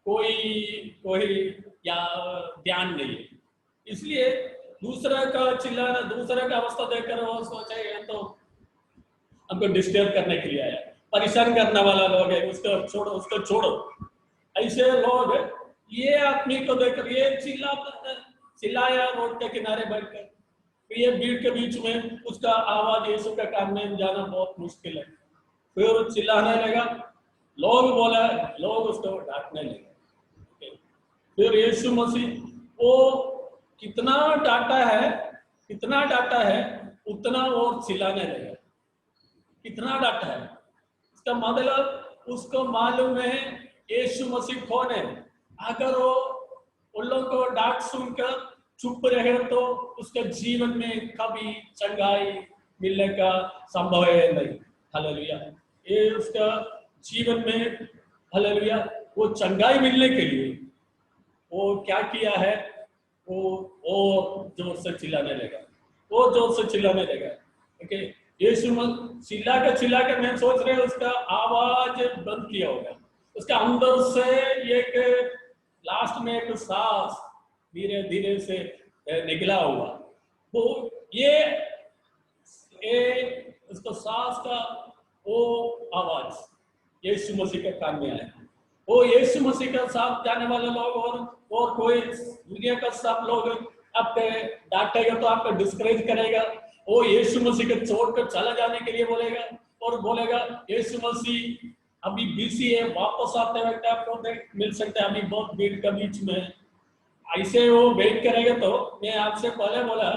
कोई या ध्यान नहीं है, इसलिए दूसरे का चिल्लाना, दूसरे का अवस्था देखकर वो सोचे ये तो हमको डिस्टर्ब करने के लिए आया, परेशान करने वाला लोग है, उसको छोड़ो, उसको छोड़ो। ऐसे लोग ये आदमी को देखकर ये चिल्लाया रोड के किनारे बैठकर, ये भीड़ के बीच में उसका आवाज यीशु का काम में जाना बहुत मुश्किल है, फिर चिल्लाने लगा, लोग बोला, लोग उसको डांटने लगे। फिर यीशु मसीह वो कितना डांटा है उतना वो चिल्लाने लगा, कितना डांटा है, इसका मतलब उसको मालूम है यीशु मसीह कौन है। अगर वो उन लोगों को डांट सुनकर चुप रहे तो उसके जीवन में कभी चंगाई मिलने का संभव है नहीं। हालेलुया। ये उसका जीवन में हालेलुया वो चंगाई मिलने के लिए वो क्या किया है, वो जोर से चिल्लाने लगा, वो जोर से चिल्लाने लगा। ओके, यीशु चिल्ला के मैं सोच रहे उसका आवाज बंद किया होगा, उसका अंदर से एक लास्ट में एक सांस धीरे धीरे से निकला हुआ, वो ये उसको सांस का वो आवाज यीशु मसीह के कान में आया। वो यीशु मसीह का साथ जाने वाले लोग और कोई दुनिया का सब लोग आपके डांटेगा तो आपको डिस्करेज करेगा, वो यीशु मसीह के छोड़कर चला जाने के लिए बोलेगा और बोलेगा यीशु मसीह अभी बिजी है, वापस आते वक्त आपको मिल सकते हैं, अभी बहुत भीड़ के बीच में। ऐसे वो वेट करेगा तो मैं आपसे पहले बोला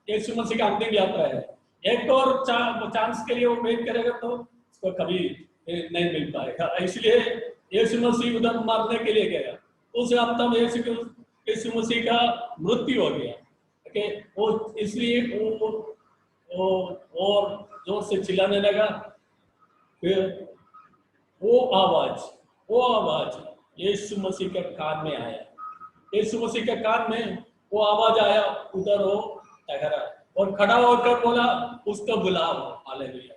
यीशु मसीह का अंतिम यात्रा है, एक और चांस के लिए वो वेट करेगा तो उसको कभी नहीं मिल पाएगा। इसलिए यीशु मसीह उधर मरने के लिए गया, उस हफ्ता में यीशु मसीह का मृत्यु हो गया। ओके, वो इसलिए वो और जोर से चिल्लाने लगा। फिर वो आवाज यीशु मसीह के कान में आया। यीशु मसीह के कान में वो आवाज आया, उधर वो ठहरा और खड़ा होकर बोला, उसको बुलाओ। हालेलुया।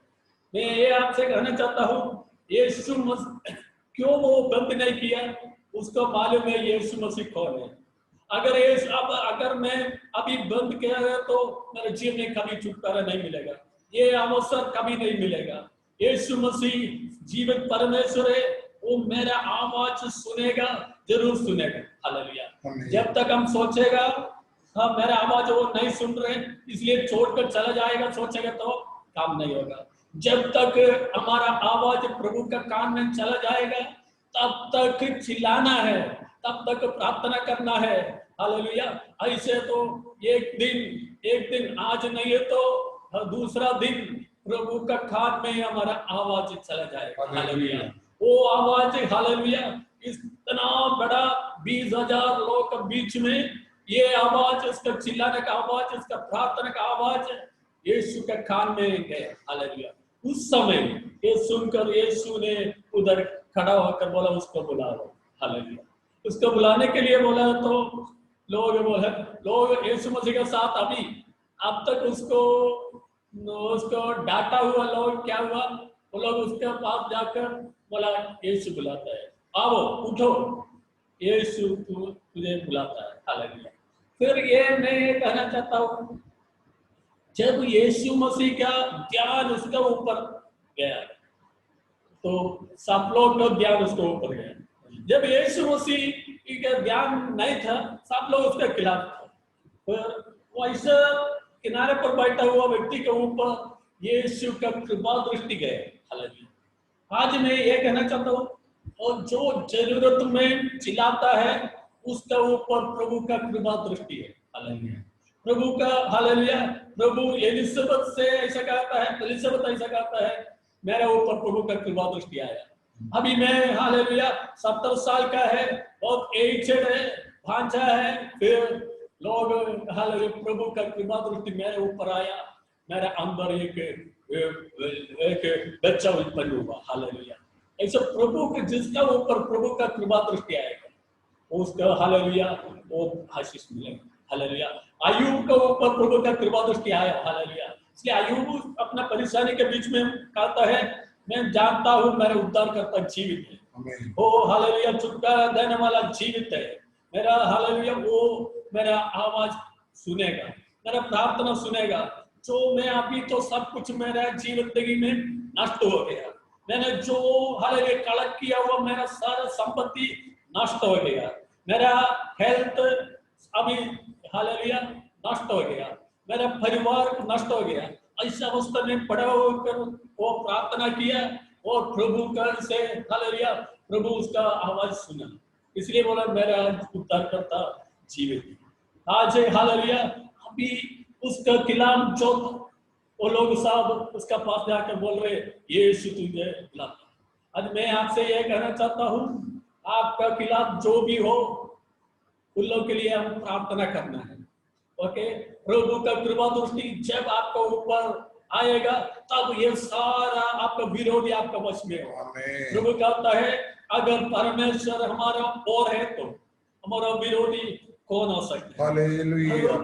मैं ये आपसे कहना चाहता हूँ, यीशु मसीह क्यों वो बंद नहीं किया? उसको मालूम है यीशु मसीह कौन है। अगर मैं अभी बंद किया है तो मेरे जीवन में कभी छुटकारा नहीं मिलेगा, ये अवसर कभी नहीं मिलेगा। यीशु मसीह जीवित परमेश्वर है, वो मेरा आवाज सुनेगा, जरूर सुनेगा। हालेलुया। जब तक हम सोचेगा हाँ मेरा आवाज वो नहीं सुन रहे इसलिए छोड़कर चला जाएगा, सोचेगा तो काम नहीं होगा। जब तक हमारा आवाज प्रभु का कान में चला जाएगा तब तक चिल्लाना है, तब तक प्रार्थना करना है। हालेलुया। ऐसे तो एक दिन आज नहीं है तो दूसरा दिन प्रभु का कान में हमारा आवाज चला जाएगा। हालेलुया। वो आवाज, हालेलुया, इतना बड़ा 20,000 लोग के बीच में ये आवाज, इसका चिल्लाने का आवाज, इसका प्रार्थना का आवाज यीशु के कान में गया। हालेलुया। उस समय ये सुनकर यीशु ने उधर खड़ा होकर बोला, उसको बुलाओ। हालेलुया। उसको बुलाने के लिए बोला तो लोग यीशु मसीह के साथ अभी अब तक उसको डांटा हुआ लोग क्या हुआ, वो लोग उसके पास जाकर बोला, यीशु बुलाता है, आओ उठो, यीशु तुझे बुलाता है। हालेलुया। फिर ये मैं ये कहना चाहता हूँ, जब यीशु मसीह का ध्यान उसके ऊपर गया तो सब लोग का ध्यान उसके ऊपर गया। जब यीशु मसीह का ध्यान नहीं था, सब लोग उसके खिलाफ थे। फिर वैसे किनारे पर बैठा हुआ व्यक्ति के ऊपर यीशु का कृपा दृष्टि गए। हालेलुया। आज मैं ये कहना चाहता हूँ, और जो जरूरत में चिल्लाता है उसके ऊपर प्रभु का कृपा दृष्टि है। हालेलुया। प्रभु का, हालेलुया, प्रभु एलिजाबेथ से ऐसा कहता है, एलिजाबेथ ऐसा कहता है, मेरे ऊपर प्रभु का कृपा दृष्टि आया। अभी मैं, हालेलुया, 70 साल का है, बहुत एजड है, भांजा है, फिर लोग, हालेलुया, प्रभु का कृपा दृष्टि मेरे ऊपर आया, मेरे अंदर एक बच्चा उत्पन्न हुआ। हालेलुया। ऐसे प्रभु के जिसका ऊपर प्रभु का कृपा दृष्टि आएगा उसका, हालेलुया, वो आशीष मिलेगा। हालेलुया। अय्यूब के ऊपर प्रभु का कृपा दृष्टि आया। हालेलुया। इसलिए अय्यूब अपना परेशानी के बीच में कहता है, मैं जानता हूँ मेरा उद्धारकर्ता जीवित है, वो, हालेलुया, छुटकारा देने वाला जीवित है। मेरा, हालेलुया, वो मेरा आवाज सुनेगा, मेरा प्रार्थना सुनेगा। जो मैं अभी तो सब कुछ मेरा जिंदगी में नष्ट हो गया, मैंने जो, हालेलुया, कलक किया हुआ मेरा सारा संपत्ति नष्ट हो गया, मेरा हेल्थ अभी, हालेलुया, नष्ट हो गया, मेरा परिवार नष्ट हो गया। ऐसा अवस्था में पड़ा होकर वो प्रार्थना किया और प्रभु कर से, हालेलुया, प्रभु उसका आवाज सुना, इसलिए बोला मेरा उद्धारकर्ता जीवित है। आज, हालेलुया, अभी उसका खिलाफ जो वो लोग सब उसका पास जाकर बोल रहे, यीशु तुझे बुलाता। आज मैं आपसे यह कहना चाहता हूँ, आपका खिलाफ जो भी हो उन लोगों के लिए हम प्रार्थना करना है। ओके, प्रभु का कृपा दृष्टि जब आपका ऊपर आएगा तब ये सारा आपका विरोधी आपका वश में होगा। प्रभु कहता है, अगर परमेश्वर हमारा ओर है तो हमारा विरोधी कौन हो सकता है?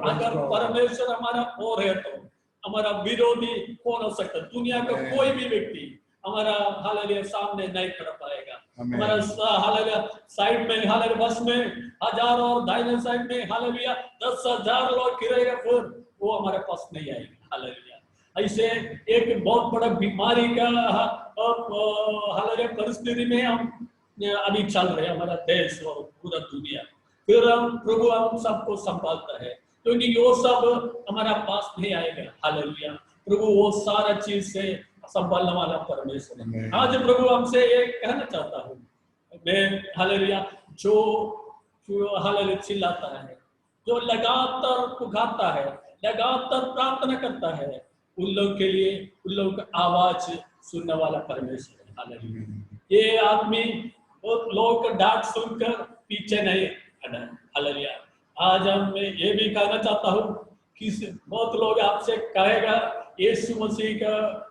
अगर परमेश्वर हमारा ओर है तो हमारा विरोधी कौन हो सकता है? दुनिया का कोई भी व्यक्ति हमारा, हालेलुया, सामने नहीं खड़ा पाएगा। हमारा, हालेलुया, साइड में, हालेलुया, बस में 1000 और दाहिने साइड में, हालेलुया, 10,000 लोग गिरेगा, फिर वो हमारे पास नहीं आएगा। हालेलुया। ऐसे एक बहुत बड़ा बीमारी का, हालेलुया, परिस्थिति में हम अभी चल रहे हैं, हमारा देश और पूरा दुनिया। फिर प्रभु हम सबको संभालता है, क्योंकि वो सब हमारा पास नहीं आएगा। हालेलुया। प्रभु वो सारा चीज से संभालने वाला परमेश्वर है। आज प्रभु हमसे ये कहना चाहता हूँ मैं, हालेलुया, जो हालेलुया चिल्लाता है, जो लगातार पुकारता है, लगातार प्रार्थना करता है, उन लोग के लिए, उन लोग का आवाज सुनने वाला परमेश्वर है। हालेलुया। ये आदमी बहुत लोग का डांट सुनकर पीछे नहीं हटा। हालेलुया। आज हम मैं ये भी कहना चाहता हूँ कि बहुत लोग आपसे कहेगा यीशु मसीह का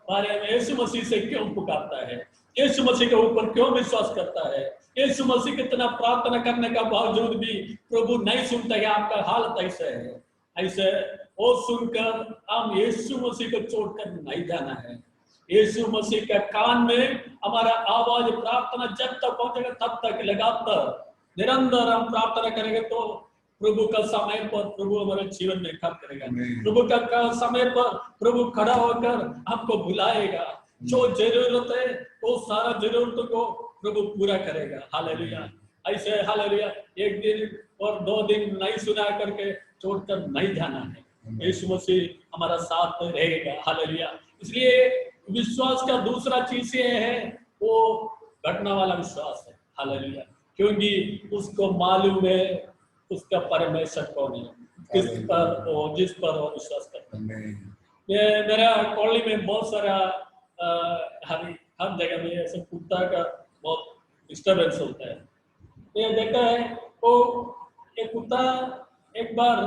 बारे में, यीशु मसीह से क्यों पुकारता है, यीशु मसीह के ऊपर क्यों विश्वास करता है, यीशु मसीह कितना प्रार्थना करने का बावजूद भी प्रभु नहीं सुनता है, आपका हालत ऐसे है। ऐसे वो सुनकर हम यीशु मसीह को छोड़कर नहीं जाना है। यीशु मसीह के कान में हमारा आवाज प्रार्थना जब तक पहुंचेगा तब तक लगातार निरंतर हम प्रार्थना करेंगे तो प्रभु का समय पर प्रभु हमारे जीवन में काम करेगा। प्रभु का समय पर प्रभु खड़ा होकर हमको बुलाएगा। जो जरूरत है वो सारा जरूरत को प्रभु पूरा करेगा। हालेलुया। ऐसे हालेलुया एक दिन और 2 दिन नहीं सुना करके छोड़कर नहीं जाना है। यीशु मसीह हमारा साथ रहेगा। हालेलुया। इसलिए विश्वास का दूसरा चीज ये है वो घटना वाला विश्वास है। हालेलुया। क्योंकि उसको मालूम है उसका परमेश्वर कौन है, किस पर वो जिस पर वो विश्वास करता है। मेरा कॉलोनी में बहुत सारा हर जगह में ऐसे कुत्ता का बहुत डिस्टर्बेंस होता है। ये देखा है वो एक कुत्ता एक बार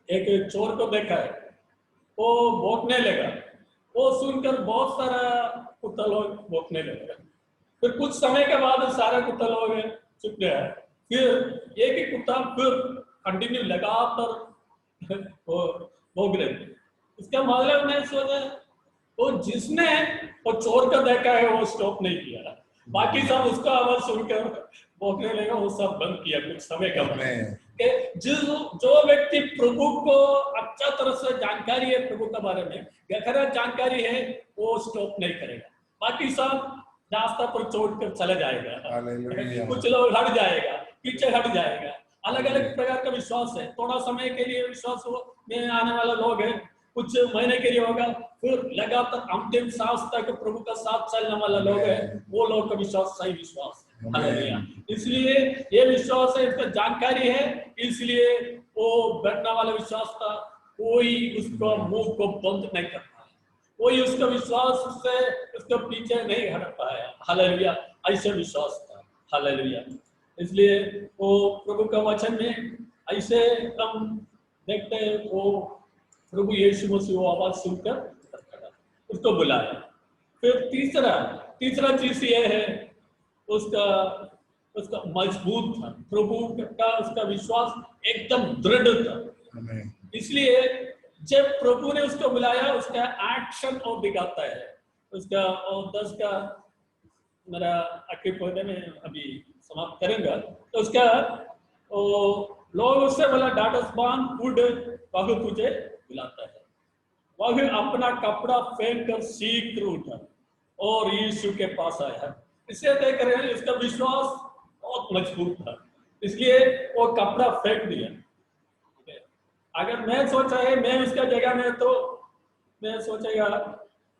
एक चोर को देखा है, वो भौंकने लगा। वो सुनकर बहुत सारा कुत्ता लोग भौंकने लगे। फिर कुछ समय के बाद सारा कुत्ता लोग चुप गया। फिर एक ही कुत्ता फिर कंटिन्यू लगातार वो भौंक रहे थे। इसका मतलब मैं सोचा वो जिसने वो चोर का देखा है वो स्टॉप नहीं किया, बाकी सब उसका आवाज सुनकर भौंकने लगा, वो सब बंद किया कुछ समय का बाद। जो व्यक्ति प्रभु को अच्छा तरह से जानकारी है, प्रभु के बारे में गहरा जानकारी है, वो स्टॉप नहीं करेगा, बाकी सब रास्ता पर छोड़कर चला जाएगा। कुछ लोग हट जाएगा, पीछे हट जाएगा। अलग अलग प्रकार का विश्वास है। थोड़ा समय के लिए विश्वास में आने वाला लोग है, कुछ महीने के लिए होगा, फिर लगातार अंतिम सांस तक प्रभु का साथ चलने वाला लोग है, वो लोग का विश्वास सही विश्वास है। हालेलुया। इसलिए ये विश्वास है, इसका जानकारी है, इसलिए वो बैठने वाला विश्वास था। कोई उसको मुंह को बंद नहीं कर पाया, कोई उसका विश्वास से उसके पीछे नहीं हट पाया। हालेलुया। ऐसे विश्वास था। हालेलुया। इसलिए वो प्रभु का वचन में ऐसे हम देखते हैं, वो प्रभु यीशु मसीह वो आवाज सुनकर उसको बुलाया। फिर तीसरा चीज ये है उसका मजबूत था, प्रभु का उसका विश्वास एकदम दृढ़ था। इसलिए जब प्रभु ने उसको बुलाया उसका एक्शन और दिखाता है। उसका और 10 का मेरा आखिरी पौधे में अभी समाप्त करेंगे। तो उसका लोग उससे बोला डाटसबान उड़, वह तुझे बुलाता है। वह अपना कपड़ा फेंक कर शीघ्र उठा और यीशु के पास आया। इसे देख रहे हैं इसका विश्वास बहुत मजबूत था, इसलिए वो कपड़ा फेंक दिया। अगर मैं सोचा है मैं उसका जगह में तो मैं सोचेगा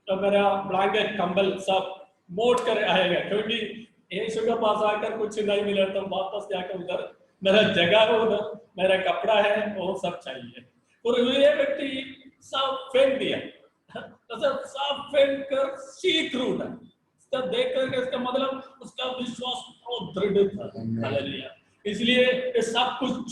तो मेरा ब्लैंकेट कंबल सब मोड़ कर आएगा, क्योंकि यीशु के पास आकर कुछ नहीं मिला तो वापस जाकर उधर मेरा जगह है, उधर मेरा कपड़ा है, वो सब चाहिए। और ये व्यक्ति सब फेंक दिया, तो सब फेंक कर शीघ्र उठा। इसका देख करके इसका मतलब उसका विश्वास बहुत दृढ़ था। हालेलुया। इसलिए ये सब कुछ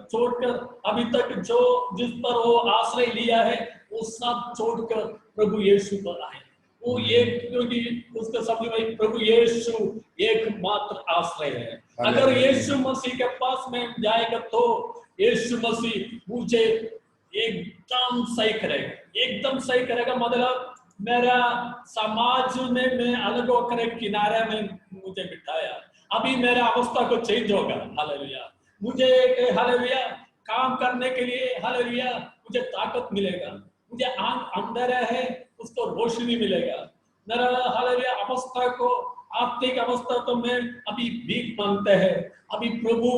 छोड़कर अभी तक जो जिस पर वो आश्रय लिया है वो सब छोड़कर प्रभु यीशु पर आए। वो ये क्योंकि उसका शब्द में प्रभु यीशु एकमात्र आश्रय है। अगर यीशु मसीह के पास में जाएगा तो यीशु मसीह मुझे एकदम सही करेगा। मतलब मेरा समाज में मैं अलग होकर किनारे में मुझे बिठाया, अभी मेरा अवस्था को चेंज होगा। हालेलुया। मुझे हालेलुया काम करने के लिए हालेलुया मुझे ताकत मिलेगा, मुझे अंधेरा है उसको रोशनी मिलेगा। मेरा हालेलुया अवस्था को आर्थिक अवस्था तो मैं अभी भीख मांगते हैं, अभी प्रभु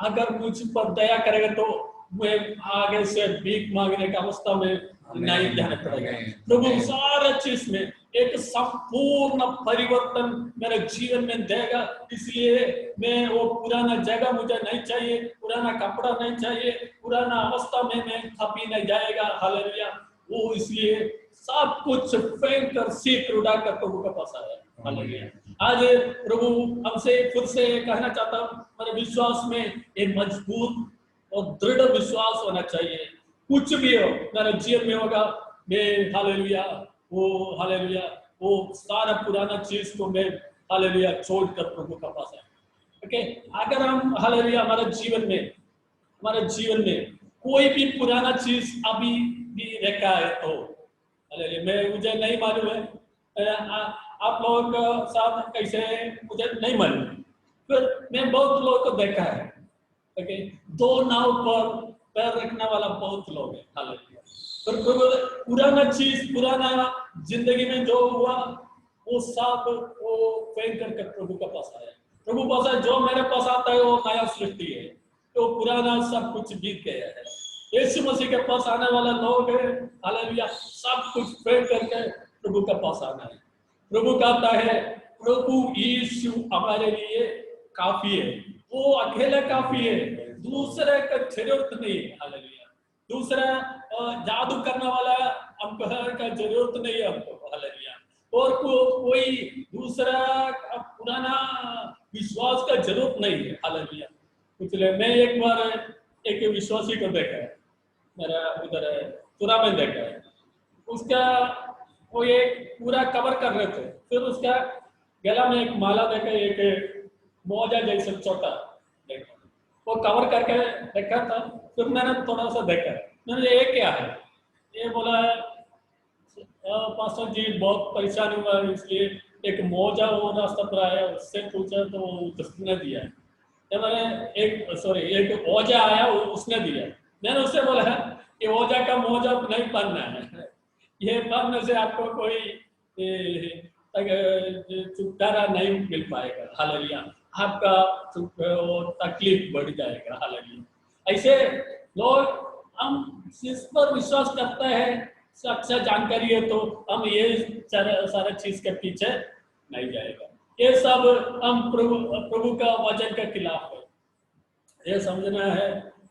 अगर मुझ पर दया करेगा तो मैं आगे से भीख मांगने की अवस्था में नहीं जाना पड़ेगा। प्रभु सारा चीज में एक संपूर्ण परिवर्तन मेरे जीवन में देगा। इसलिए मैं वो पुराना जगह मुझे नहीं चाहिए, पुराना कपड़ा नहीं चाहिए, पुराना अवस्था में मैं कभी नहीं जाएगा। हालेलुया। वो इसलिए सब कुछ फेंक कर सीख उड़ाकर प्रभु के पास आया। हालेलुया। आज प्रभु हमसे फिर से कहना चाहता हूँ, हमारे विश्वास में एक मजबूत और दृढ़ विश्वास होना चाहिए। कुछ भी हो मेरे जीवन में होगा, मैं हालेलुया वो सारा पुराना चीज को मैं हालेलुया छोड़कर प्रभु का पास आया। ओके, अगर हम हालेलुया हमारे जीवन में कोई भी पुराना चीज अभी भी रखा है तो हालेलुया, मुझे नहीं मालूम है आप लोगों के साथ कैसे है मुझे नहीं मालूम, फिर मैं बहुत लोगों को देखा है। ओके, दो नाव पर पैर रखने वाला बहुत लोग है। हालेलुया, फिर पुराना चीज पुराना जिंदगी में जो हुआ वो सब वो फेंक करके प्रभु के पास आया। प्रभु पास आया, जो मेरे पास आता है वो नया सृष्टि है, तो पुराना सब कुछ बीत गया है। यीशु मसीह के पास आने वाला लोग है हालेलुया, सब कुछ फेंक करके प्रभु के पास आना है। प्रभु कहता है प्रभु यीशु हमारे लिए काफी है, वो अकेले काफी है, दूसरे का जरूरत नहीं है। हालेलुया, दूसरा जादू करने वाला हमको का जरूरत नहीं है हमको। हालेलुया, और कोई दूसरा पुराना विश्वास का जरूरत नहीं है। हालेलुया, इसलिए मैं एक बार एक विश्वासी को देखा है, मेरा उधर तुरा में देखा है, उसका वो एक पूरा कवर कर रहे थे, फिर उसका गला में एक माला देखा, एक मोजा जैसे छोटा देखा, वो कवर करके देखा था। फिर मैंने थोड़ा सा देखा, मैंने ये क्या है, ये बोला पास्टर जी बहुत परेशान हुआ इसलिए एक मोजा वो रास्ता पर आया, उससे पूछा तो उसने दिया। मैंने एक ओजा आया उसने दिया, मैंने उससे बोला कि ओजा का मोजा नहीं पहनना है, ये पहनने से आपको कोई छुटकारा नहीं मिल पाएगा। हालेलुया, आपका तकलीफ बढ़ जाएगा। हालेलुया, ऐसे लोग हम जिस पर विश्वास करते हैं अच्छा जानकारी है तो हम ये सारा चीज के पीछे नहीं जाएगा। ये सब हम प्रभु का वचन के खिलाफ है। ये समझना है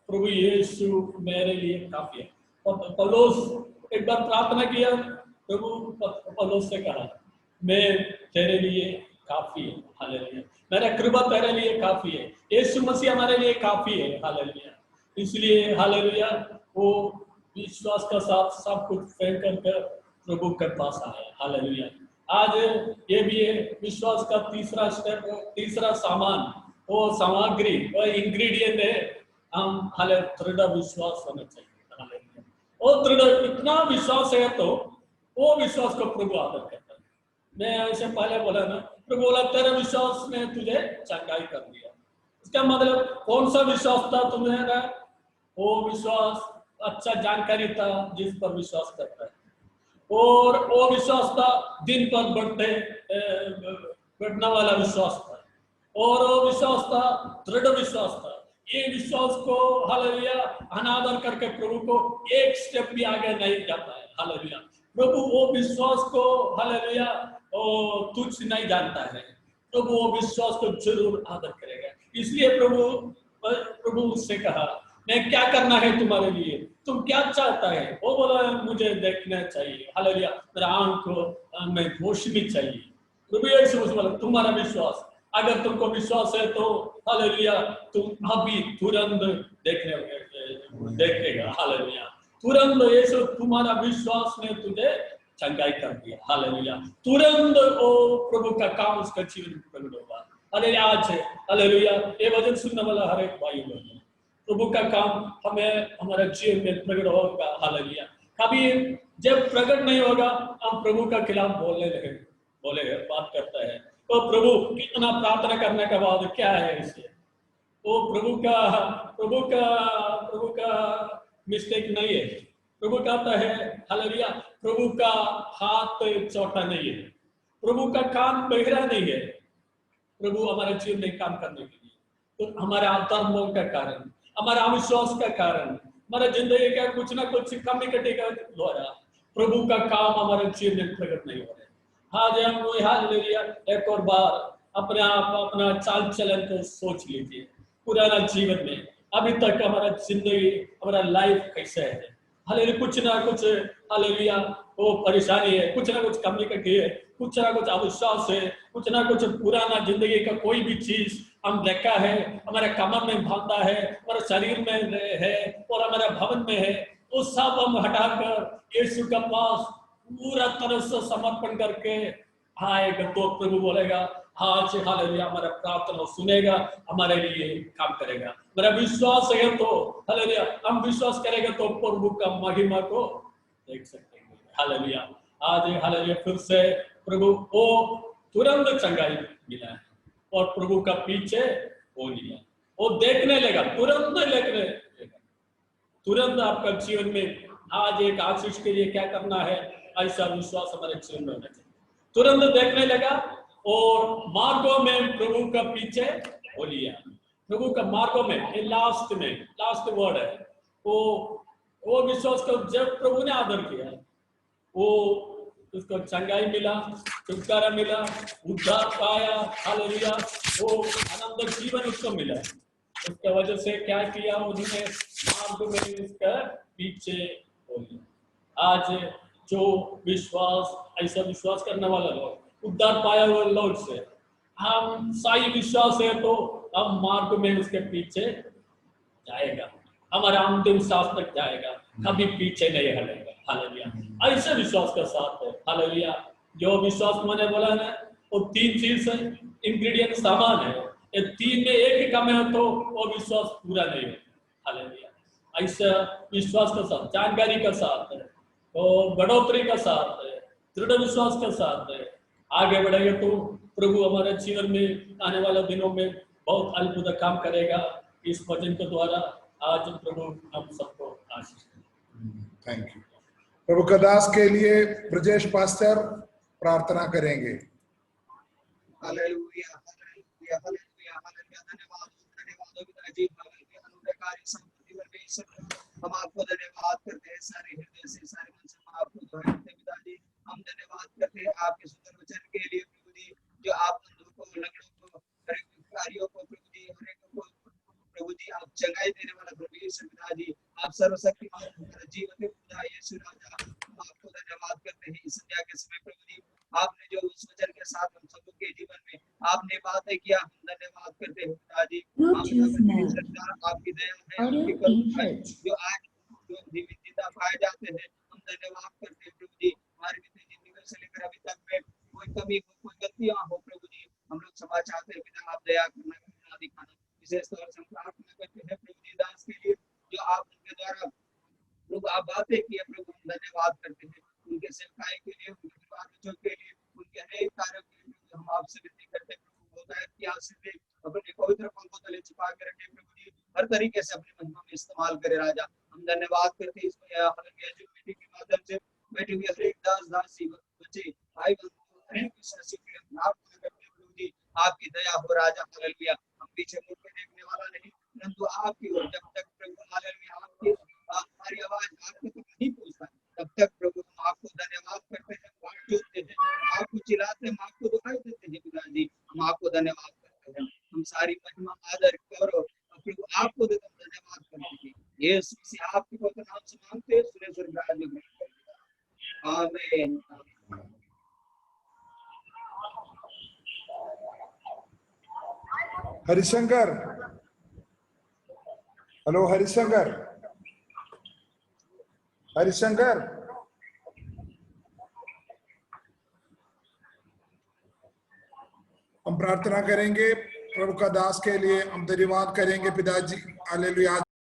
प्रभु यीशु मेरे लिए काफी है। और पौलुस एक बार प्रार्थना किया, प्रभु पौलुस से कहा मैं तेरे लिए काफी है। हालेलुया, मेरा कृपा तेरे लिए काफी है, यीशु मसीह हमारे लिए काफी है। हालेलुया, इसलिए हालेलुया वो विश्वास का साथ सब कुछ फेंक कर प्रभु के पास आया। हालेलुया, आज ये भी है विश्वास का तीसरा स्टेप, तीसरा सामान वो सामग्री वो इंग्रेडिएंट है, हम दृढ़ विश्वास होना चाहिए। हालेलुया, और दृढ़ इतना विश्वास है तो वो विश्वास को प्रभु आदर करता है। मैं ऐसे पहले बोला ना, प्रभु बोला तेरे विश्वास ने तुझे चंगाई कर दिया। इसका मतलब कौन सा विश्वास था तुम्हारा? वो विश्वास अच्छा जानकारी था जिस पर विश्वास करता है, और वो विश्वास था दिन पर बढ़ने वाला विश्वास था, और वो विश्वास था दृढ़ विश्वास था। ये विश्वास को हालेलुया अनादर करके प्रभु को एक स्टेप भी आगे नहीं जाता है। हालेलुया, प्रभु वो विश्वास को हालेलुया तुच्छ नहीं जानता है, प्रभु वो विश्वास को जरूर आदर करेगा। इसलिए प्रभु उससे कहा मैं क्या करना है तुम्हारे लिए, तुम क्या चाहता है? वो बोला मुझे देखना चाहिए। हालेलुया, मेरा आंख को मैं रोशनी चाहिए। प्रभु यीशु बोला तुम्हारा विश्वास, अगर तुमको विश्वास है तो हालेलुया तुम अभी तुरंत देखेगा। हालेलुया, तुरंत यीशु तुम्हारा विश्वास ने तुझे चंगाई कर दिया। हालेलुया, तुरंत वो प्रभु का काम उसका जीवन में प्रकट होगा। अरे आज हालेलुया ये वचन सुनने वाला हर एक भाई बहन, प्रभु का काम हमें हमारे जीवन में प्रकट होगा। हालेलुया, कभी जब प्रकट नहीं होगा हम प्रभु का खिलाफ बोले बात करता है, तो प्रभु कितना प्रार्थना करने के बाद क्या है इसे, वो प्रभु का मिस्टेक नहीं है। प्रभु कहता है हालेलुया प्रभु का हाथ छोटा नहीं है, प्रभु का कान बहिरा नहीं है। प्रभु हमारे जीवन में काम करने के लिए तो हमारे अधर्मों का कारण, हमारा अविश्वास का कारण, हमारे जिंदगी का कुछ ना कुछ कमी कटी का द्वारा प्रभु का काम हमारे जीवन में प्रकट नहीं हो रहा है। आज हम हालेलुया एक और बार अपना चाल चलन को सोच लीजिए। पुराना जीवन में अभी तक हमारा जिंदगी हमारा लाइफ कैसा है? हालेलुया कुछ ना कुछ हालेलुया वो परेशानी है, कुछ ना कुछ कमी कटी है, कुछ ना कुछ अविश्वास है, कुछ ना कुछ पुराना जिंदगी का कोई भी चीज हम देखा है, हमारे कमर में बांधा है, हमारे शरीर में है और हमारे भवन में है, वो सब हम हटाकर यीशु के पास पूरा तरह से समर्पण करके आएगा तो प्रभु बोलेगा आज हालेलुया हमारा प्रार्थना सुनेगा, हमारे लिए काम करेगा। मेरा विश्वास है तो हालेलुया हम विश्वास करेंगे तो प्रभु का महिमा को देख सकते हैं। हालेलुया आज हालेलुया फिर से प्रभु को तुरंत चंगाई मिला है और प्रभु का पीछे वो लिया, वो देखने लगा, तुरंत देखने लगा। तुरंत आपका जीवन में आज एक आशीष के लिए क्या करना है, ऐसा विश्वास हमारे जीवन में होना चाहिए। तुरंत देखने लगा और मार्गों में प्रभु का पीछे हो लिया। प्रभु का मार्गों में ये लास्ट वर्ड है, वो विश्वास को जब प्रभु ने आदर किया वो उसको चंगाई मिला, छुटकारा मिला, उद्धार पाया। हालेलुया वो आनंद जीवन उसको मिला। उसके वजह से क्या किया उन्होंने, मार्ग में उसका पीछे हो लिया। आज जो विश्वास ऐसा विश्वास करने वाला लोग, उद्धार पाया हुआ लोग से हम सही विश्वास है तो हम मार्ग में उसके पीछे जाएगा, हमारा अंतिम सांस तक जाएगा, कभी पीछे नहीं हटेगा। हालेलुया ऐसे विश्वास का साथ है। हालेलुया जो विश्वास मैंने बोला ना वो 3 चीज है, इंग्रेडिएंट सामान है, ये 3 में एक कम है तो वो विश्वास पूरा नहीं है। हालेलुया ऐसा विश्वास का साथ, जानकारी का साथ है, तो बढ़ोतरी का साथ है, दृढ़ विश्वास का साथ है, आगे बढ़ेगा तो प्रभु हमारे जीवन में आने वाले दिनों में बहुत अद्भुत काम करेगा। इस वचन के द्वारा आज प्रभु हम सबको आशीष दें। Thank you. प्रभु का दास के लिए ब्रजेश पास्टर प्रार्थना करेंगे। हालेलुया हालेलुया हालेलुया हालेलुया धन्यवाद धन्यवाद पिताजी, हालेलुया अनुग्रहकारी संपत्ति परमेश्वर हम आपको धन्यवाद करते हैं सारे हृदय से, सारे मन से हम आपको धन्यवाद करते हैं पिताजी। हम धन्यवाद करते हैं आपके सुंदर वचन के लिए प्रभु जी, जो आप अंधों को, लंगड़ों को, हर एक भिखारियों को प्रभु जी, हर एक को प्रभु जी आप चंगाई देने वाला परमेश्वर पिताजी, आप सर्वशक्तिमान हमारे जीवन में खुदा यीशु राजा, हम आपको धन्यवाद करते हैं। इस संध्या के समय प्रभु जी आपने जो उस वचन के साथ हम सब के जीवन में आपने बातें किया, हम धन्यवाद करते हैं पिताजी। आपकी दया है, आपकी करुणा है, जो आज जो जीवितता पाए जाते हैं, हम धन्यवाद करते हैं प्रभु जी। हमारी बीती जिंदगी से लेकर अभी तक में कोई कमी हो, कोई गलतियां हो प्रभु जी, हम लोग क्षमा चाहते हैं पिता, आप दया करना, करुणा दिखाना। विशेष तौर से हम प्रार्थना करते हैं प्रभु जी दास के लिए, जो आप उनके द्वारा लोग आप बातें किए प्रभु, हम धन्यवाद करते हैं उनके सेवकाई के लिए, उनके परिवार बच्चों के लिए, उनके अनेक कार्यों के लिए हम आपसे विनती करते हैं प्रभु, होता है कि आशीष अपने पवित्र पंखों तले छिपा के रखे प्रभु जी, हर तरीके से अपनी महिमा में इस्तेमाल करे राजा। हम धन्यवाद करते हैं इस मीटिंग के माध्यम से बैठे हुए हर एक दास दासी बच्चे भाई बंधु अनेक विश्वासियों के लिए प्रार्थना करते हैं प्रभु जी, आपकी दया हो राजा। हालेलुया हम पीछे मुड़ के देखने वाला नहीं, परंतु आपकी ओर जब तक प्रभु हालेलुया आपकी हमारी आवाज आपके तक नहीं पहुंचता तब तक प्रभु हम आपको धन्यवाद करते हैं, बात जोड़ते हैं, आपको चिल्लाते हैं, आपको दुहाई देते हैं पिताजी, हम आपको धन्यवाद करते हैं। हम सारी महिमा आदर गौरव प्रभु आपको देते हैं, धन्यवाद करते हैं। यीशु मसीह आपके पवित्र नाम से मांगते हैं, सुने स्वर्ग राज्य में ग्रहण करें। आमीन। हरिशंकर, हेलो हरिशंकर, हरिशंकर हम प्रार्थना करेंगे प्रभु का दास के लिए, हम धन्यवाद करेंगे पिताजी। हालेलुया।